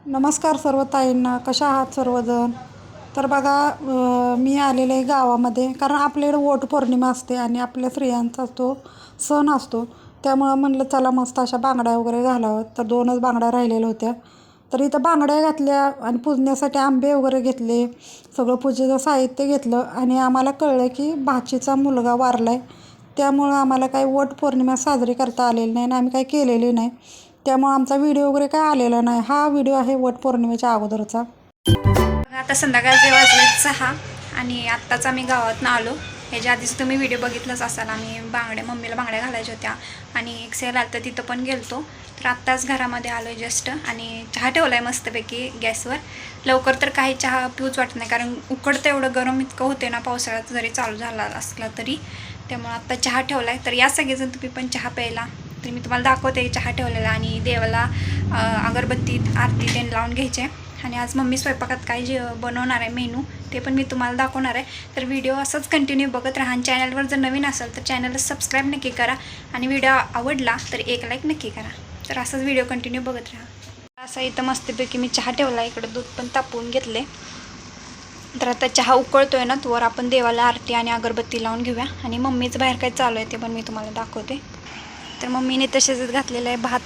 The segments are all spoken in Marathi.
नमस्कार सर्व ताईंना, कशा आहात सर्वजण. तर बघा, मी आलेले आहे गावामध्ये, कारण आपल्याकडे वटपौर्णिमा असते आणि आपल्या स्त्रियांचा तो सण असतो. त्यामुळं म्हणलं चला मस्त अशा बांगड्या वगैरे घालाव्यात. तर 2च बांगड्या राहिलेल्या होत्या, तर इथं बांगड्या घातल्या आणि पूजण्यासाठी आंबे वगैरे घेतले, सगळं पूजेचं साहित्य घेतलं. आणि आम्हाला कळलं की भाचीचा मुलगा वारला आहे. त्यामुळं आम्हाला काही वटपौर्णिमा साजरी करता आलेली नाही आणि आम्ही काही केलेली नाही. त्यामुळे आमचा व्हिडिओ वगैरे काय आलेला नाही. हा व्हिडिओ आहे वटपौर्णिमेच्या अगोदरचा. आता संध्याकाळचे वाजले 6 आणि आत्ताच आम्ही गावातून आलो. ह्याच्या आधीच तुम्ही व्हिडिओ बघितलाच असाल. आम्ही मम्मीला बांगड्या घालायच्या होत्या आणि एक सेल आलं तर तिथं पण गेलतो. तर आत्ताच घरामध्ये आलो आहे जस्ट आणि चहा ठेवला आहे मस्तपैकी गॅसवर. लवकर तर काही चहा पिऊच वाटत नाही, कारण उकडतं एवढं गरम इतकं होते ना पावसाळ्यात जरी चालू झाला असला तरी. त्यामुळे आत्ता चहा ठेवला आहे. तर या सगळेजण तुम्ही पण चहा प्यायला. तर मी तुम्हाला दाखवते चहा ठेवलेला आणि देवाला अगरबत्ती आरती ते लावून घ्यायचे. आणि आज मम्मी स्वयंपाकात काय जे बनवणार आहे मेनू ते पण मी तुम्हाला दाखवणार आहे. तर व्हिडिओ असंच कंटिन्यू बघत राहा. आणि चॅनलवर जर नवीन असेल तर चॅनलला सबस्क्राईब नक्की करा आणि व्हिडिओ आवडला तर एक लाईक नक्की करा. तर असंच व्हिडिओ कंटिन्यू बघत राहा. असं इथं मस्तपैकी मी चहा ठेवला. इकडं दूध पण तापवून घेतले. तर आता चहा उकळतोय ना, तोवर आपण देवाला आरती आणि अगरबत्ती लावून घेऊया. आणि मम्मीचं बाहेर काय चालू आहे ते पण मी तुम्हाला दाखवते. तर मम्मीने तसेच घातलेलं आहे भात.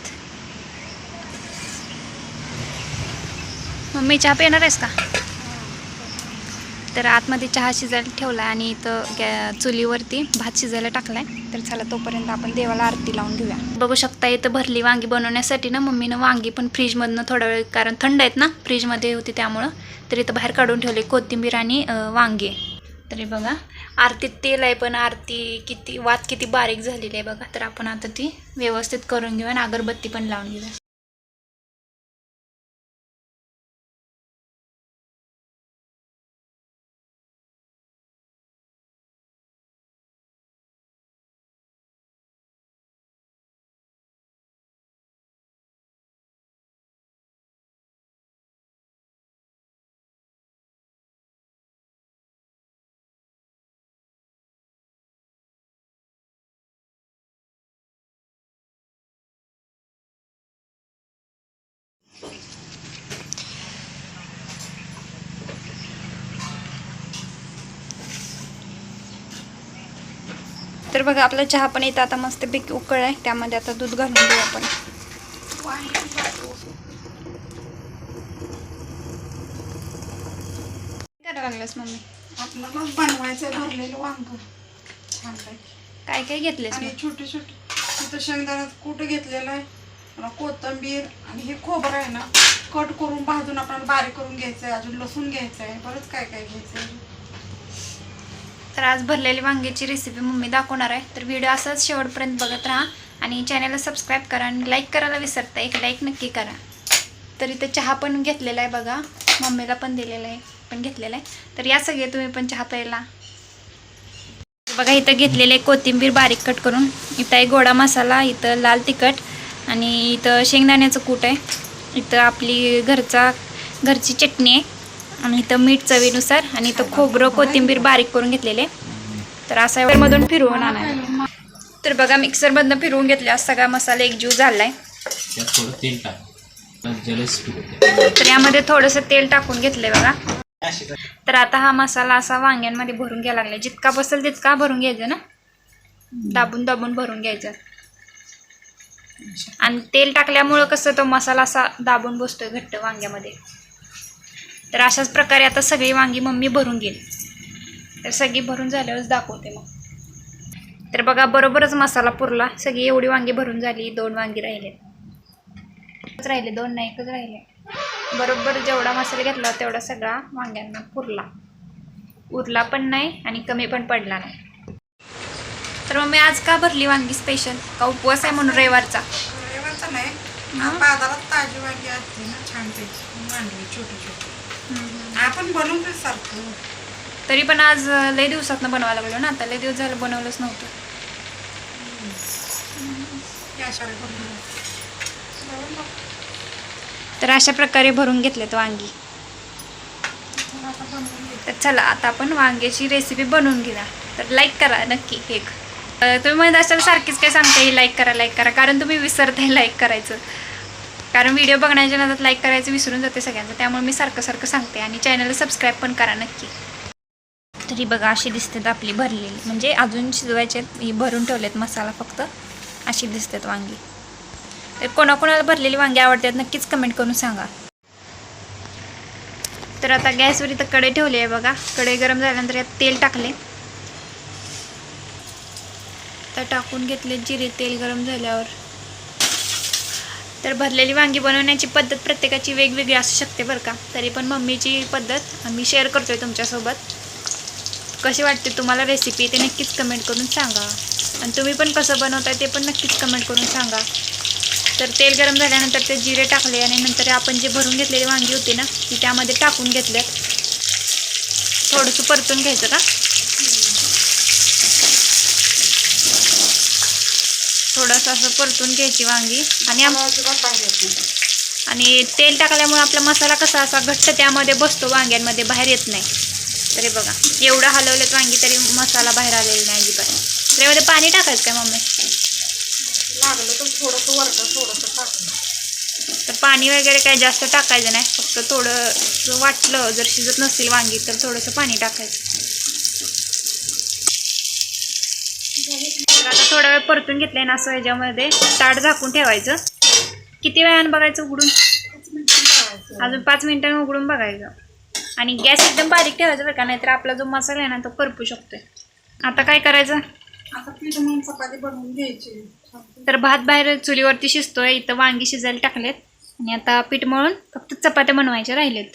मम्मी चहा पिणार आहेस का? तर आतमध्ये चहा शिजायला ठेवला आहे आणि इथं चुलीवरती भात शिजायला टाकलाय. तर चला तोपर्यंत आपण देवाला आरती लावून घेऊया. बघू शकता इथं भरली वांगी बनवण्यासाठी ना मम्मीनं वांगी पण फ्रीजमधनं थोडा वेळ, कारण थंड आहेत ना फ्रीजमध्ये होती त्यामुळं. तर इथं बाहेर काढून ठेवले कोथिंबीर आणि वांगे. तरी बघा आरतीत तेल आहे, पण आरती वात किती बारीक झालेली आहे बघा. तर आपण आता ती व्यवस्थित करून घेऊया आणि अगरबत्ती पण लावून घेऊया. तर बघा आपला चहा पण इथं आता मस्तपैकी उकळ आहे. त्यामध्ये आता दूध घालून देऊ आपण. काय लागलंस मम्मी? आपल्याला बनवायचं भरलेलं वांग छान काय काय घेतलेस आणि छोटे छोटे तिथं शेंगदाण्याचं कूट घेतलेलं आहे, कोथिंबीर आणि हे खोबरं आहे ना कट करून भाजून आपल्याला बारीक करून घ्यायचं आहे. अजून लसूण घ्यायचं आहे, बरंच काय काय घ्यायचं आहे. तर आज भरलेली वांग्याची रेसिपी मम्मी दाखवणार आहे. तर व्हिडिओ असाच शेवटपर्यंत बघत राहा आणि चॅनलला सबस्क्राईब करा आणि लाईक करायला विसरता, एक लाईक नक्की करा. तर इथं चहा पण घेतलेला आहे बघा, मम्मीला पण दिलेला आहे, पण घेतलेला आहे. तर या सगळे तुम्ही पण चहा प्यायला. बघा इथं घेतलेले कोथिंबीर बारीक कट करून. इथं आहे गोडा मसाला, इथं लाल तिखट आणि इथं शेंगदाण्याचं कूट आहे. इथं आपली घरची चटणी आहे आणि इथं मीठ चवीनुसार आणि इथं खोबरं कोथिंबीर बारीक करून घेतलेले. तर असा मधून फिरवून आणायला. तर बघा मिक्सरमधनं फिरवून घेतले. आज सगळा मसाला एकजीव झालाय. तर यामध्ये थोडंसं तेल टाकून घेतलंय बघा. तर आता हा मसाला असा वांग्यांमध्ये भरून घ्यायला लागलाय. जितका बसेल तितका भरून घ्यायचं ना, दाबून दाबून भरून घ्यायचं. आणि तेल टाकल्यामुळं कसं तो मसाला असा दाबून बसतोय घट्ट वांग्यामध्ये. तर अशाच प्रकारे आता सगळी वांगी मम्मी भरून घेईल. तर सगळी भरून झाल्यावरच दाखवते मग. तर बघा बरोबरच मसाला पुरला. सगळी एवढी वांगी भरून झाली. 2 वांगी राहिले, 2 नाही, एकच राहिले. बरोबर जेवढा मसाला घेतला तेवढा सगळा वांग्यांना पुरला. उरला पण नाही आणि कमी पण पडला नाही. तर मग मी आज का भरली वांगी स्पेशल? का उपवास आहे म्हणून रविवारचा? रविवारचा नाही, बाजारात ताजी वांगी असते ना छानपैकी मांडली छोटी छोटी, आपण बनवतो सारखं. तरी पण आज लय दिवसातनं बनवायला लागलो ना. आता लय दिवस झालं बनवलंच नव्हतं. तर अशा प्रकारे भरून घेतलेत वांगी. तर चला आता आपण वांग्याची रेसिपी बनवून घेऊया. तर लाईक करा नक्की एक. तुम्ही म्हणत असाल सारखीच काय सांगता, ही लाईक करा, कारण तुम्ही विसरताय लाईक करायचं. कारण व्हिडिओ बघण्याच्या नादात लाईक करायचं विसरून जाते सगळ्यांचं, त्यामुळे मी सारखं सांगते. आणि चॅनलला सबस्क्राईब पण करा नक्की. तरी बघा अशी दिसतात आपली भरलेली, म्हणजे अजून शिजवायचे भरून ठेवलेत मसाला फक्त. अशी दिसतात वांगी. तर कोणाकोणाला भरलेली वांगी आवडतात नक्कीच कमेंट करून सांगा. तर आता गॅसवर इथं कढई ठेवली आहे बघा. कढई गरम झाल्यानंतर यात तेल टाकले. तर टाकून घेतले जिरे. तेल गरम झाल्यावर तर भरलेली वांगी बनवण्याची पद्धत प्रत्येकाची वेगवेगळी असू शकते बरं का. तरी पण मम्मीची पद्धत मी शेअर करतोय तुमच्यासोबत. कशी वाटते तुम्हाला रेसिपी ते नक्कीच कमेंट करून सांगा. आणि तुम्ही पण कसं बनवताय ते पण नक्कीच कमेंट करून सांगा. तर तेल गरम झाल्यानंतर ते जिरे टाकले आणि नंतर आपण जे भरून घेतलेली वांगी होती ना ती त्यामध्ये टाकून घेतल्यात. थोडंसं परतून घ्यायचं का. थोडंसं असं परतून घ्यायची वांगी. आणि तेल टाकल्यामुळे आपला मसाला कसा असा घट्ट त्यामध्ये बसतो वांग्यांमध्ये, बाहेर येत नाही. तरी बघा एवढं हलवलेत वांगी तरी मसाला बाहेर आलेला नाही अजिबात. तर यामध्ये पाणी टाकायचं काय मम्मी. लागलं तर थोडंसं वरचं थोडंसं टाकलं. तर पाणी वगैरे काही जास्त टाकायचं नाही, फक्त थोडं वाटलं जर शिजत नसतील वांगी तर थोडंसं पाणी टाकायचं. तर आता थोडा वेळ परतून घेतलंय ना असं ह्याच्यामध्ये ताट झाकून ठेवायचं. किती वेळाने बघायचं उघडून. अजून 5 मिनिटांनी उघडून बघायचं. आणि गॅस एकदम बारीक ठेवायचा बरं का, नाहीतर आपला जो मसाला आहे ना तो करपू शकतोय. आता काय करायचं. आता पीठ म्हणून चपाती बनवून घ्यायची. तर भात बाहेर चुलीवरती शिजतोय. इथं वांगी शिजायला टाकलेत आणि आता पीठ मळून फक्त चपात्या बनवायच्या राहिलेत.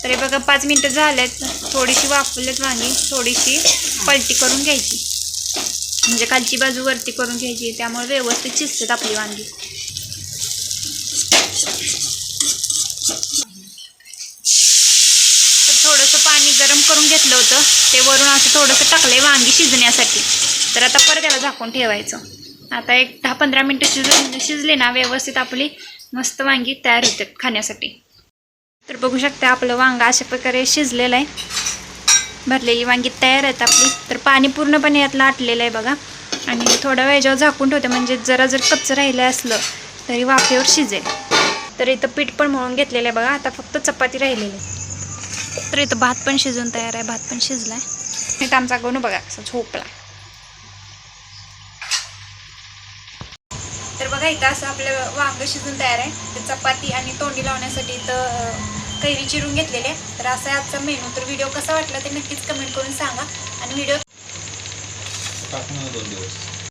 तरी बघा 5 मिनिटं झालेत. थोडीशी वाफवलेत वांगी. थोडीशी पलटी करून घ्यायची, म्हणजे खालची बाजू वरती करून घ्यायची, त्यामुळे व्यवस्थित शिजतात आपली वांगी. तर थोडंसं पाणी गरम करून घेतलं होतं ते वरून असं थोडंसं टाकलंय वांगी शिजण्यासाठी. तर आता परत त्याला झाकून ठेवायचं. आता एक 10-15 मिनटं शिजली ना व्यवस्थित आपली मस्त वांगी तयार होतात खाण्यासाठी. तर बघू शकता आपलं वांगा अशा प्रकारे शिजलेलं आहे. भरलेली वांगी तयार आहेत आपली. तर पाणी पूर्णपणे यातलं आटलेलं आहे बघा. आणि थोडा वेळ जेव्हा झाकून ठेवते म्हणजे जरा जर कच्चं राहिलं असलं तरी वाफेवर शिजेल. तर इथं पीठ पण मळून घेतलेलं आहे बघा. आता फक्त चपाती राहिलेली आहे. तर इथं भात पण शिजून तयार आहे. भात पण शिजला आहे. इथं आमचा गणू बघा असं झोपला. तर बघा इथं असं आपलं वांग शिजून तयार आहे. तर चपाती आणि तोंडी लावण्यासाठी इथं कैरी चिरून घेतलेली आहे. तर असा आहे आजचा मेनू. तर व्हिडिओ कसा वाटला ते नक्कीच कमेंट करून सांगा. आणि व्हिडिओ